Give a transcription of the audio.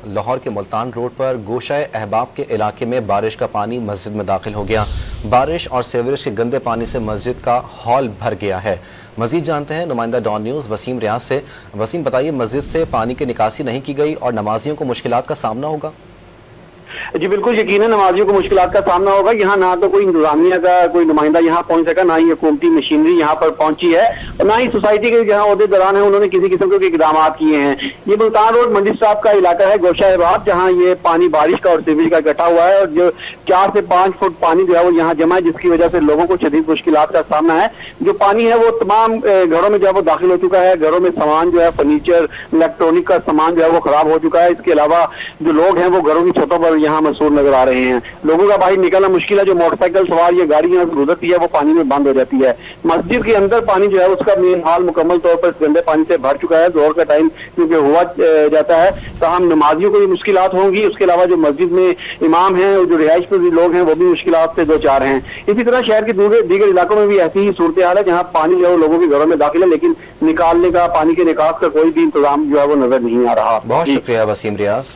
لاہور کے ملتان روڈ پر گوشہ احباب کے علاقے میں بارش کا پانی مسجد میں داخل ہو گیا۔ بارش اور سیوریج کے گندے پانی سے مسجد کا ہال بھر گیا ہے۔ مزید جانتے ہیں نمائندہ ڈان نیوز وسیم ریاض سے۔ وسیم بتائیے، مسجد سے پانی کی نکاسی نہیں کی گئی اور نمازیوں کو مشکلات کا سامنا ہوگا؟ جی بالکل یقیناً نمازیوں کو مشکلات کا سامنا ہوگا۔ یہاں نہ تو کوئی انتظامیہ کا کوئی نمائندہ یہاں پہنچ سکا، نہ ہی حکومتی مشینری یہاں پر پہنچی ہے، اور نہ ہی سوسائٹی کے جہاں عہدے دوران ہیں انہوں نے کسی قسم کے اقدامات کیے ہیں۔ یہ ملتان روڈ منڈی صاحب کا علاقہ ہے، گوشہ احباب، جہاں یہ پانی بارش کا اور سیوریج کا اکٹھا ہوا ہے، اور جو 4 سے 5 فٹ پانی جو ہے وہ یہاں جمع ہے، جس کی وجہ سے لوگوں کو شدید مشکلات کا سامنا ہے۔ جو پانی ہے وہ تمام گھروں میں جو ہے وہ داخل ہو چکا ہے، گھروں میں سامان جو ہے فرنیچر الیکٹرانک کا سامان جو ہے وہ خراب ہو چکا ہے۔ اس کے علاوہ جو لوگ ہیں وہ گھروں کی چھتوں پر یہاں مصور نظر آ رہے ہیں۔ لوگوں کا باہر نکلنا مشکل ہے، جو موٹر سائیکل سوار یہ گاڑی یہاں سے گزرتی ہے وہ پانی میں بند ہو جاتی ہے۔ مسجد کے اندر پانی جو ہے اس کا مین حال مکمل طور پر گندے پانی سے بھر چکا ہے، ظہر کا ٹائم کیونکہ ہوا جاتا ہے، تاہم نمازیوں کو بھی مشکلات ہوں گی۔ اس کے علاوہ جو مسجد میں امام ہیں اور جو رہائش پذیر لوگ ہیں وہ بھی مشکلات سے دوچار ہیں۔ اسی طرح شہر کے دیگر علاقوں میں بھی ایسی ہی صورتحال ہے، جہاں پانی جو ہے لوگوں کے گھروں میں داخل ہے، لیکن نکالنے کا، پانی کے نکاس کا کوئی بھی انتظام جو ہے وہ نظر نہیں آ رہا۔ بہت شکریہ وسیم ریاض۔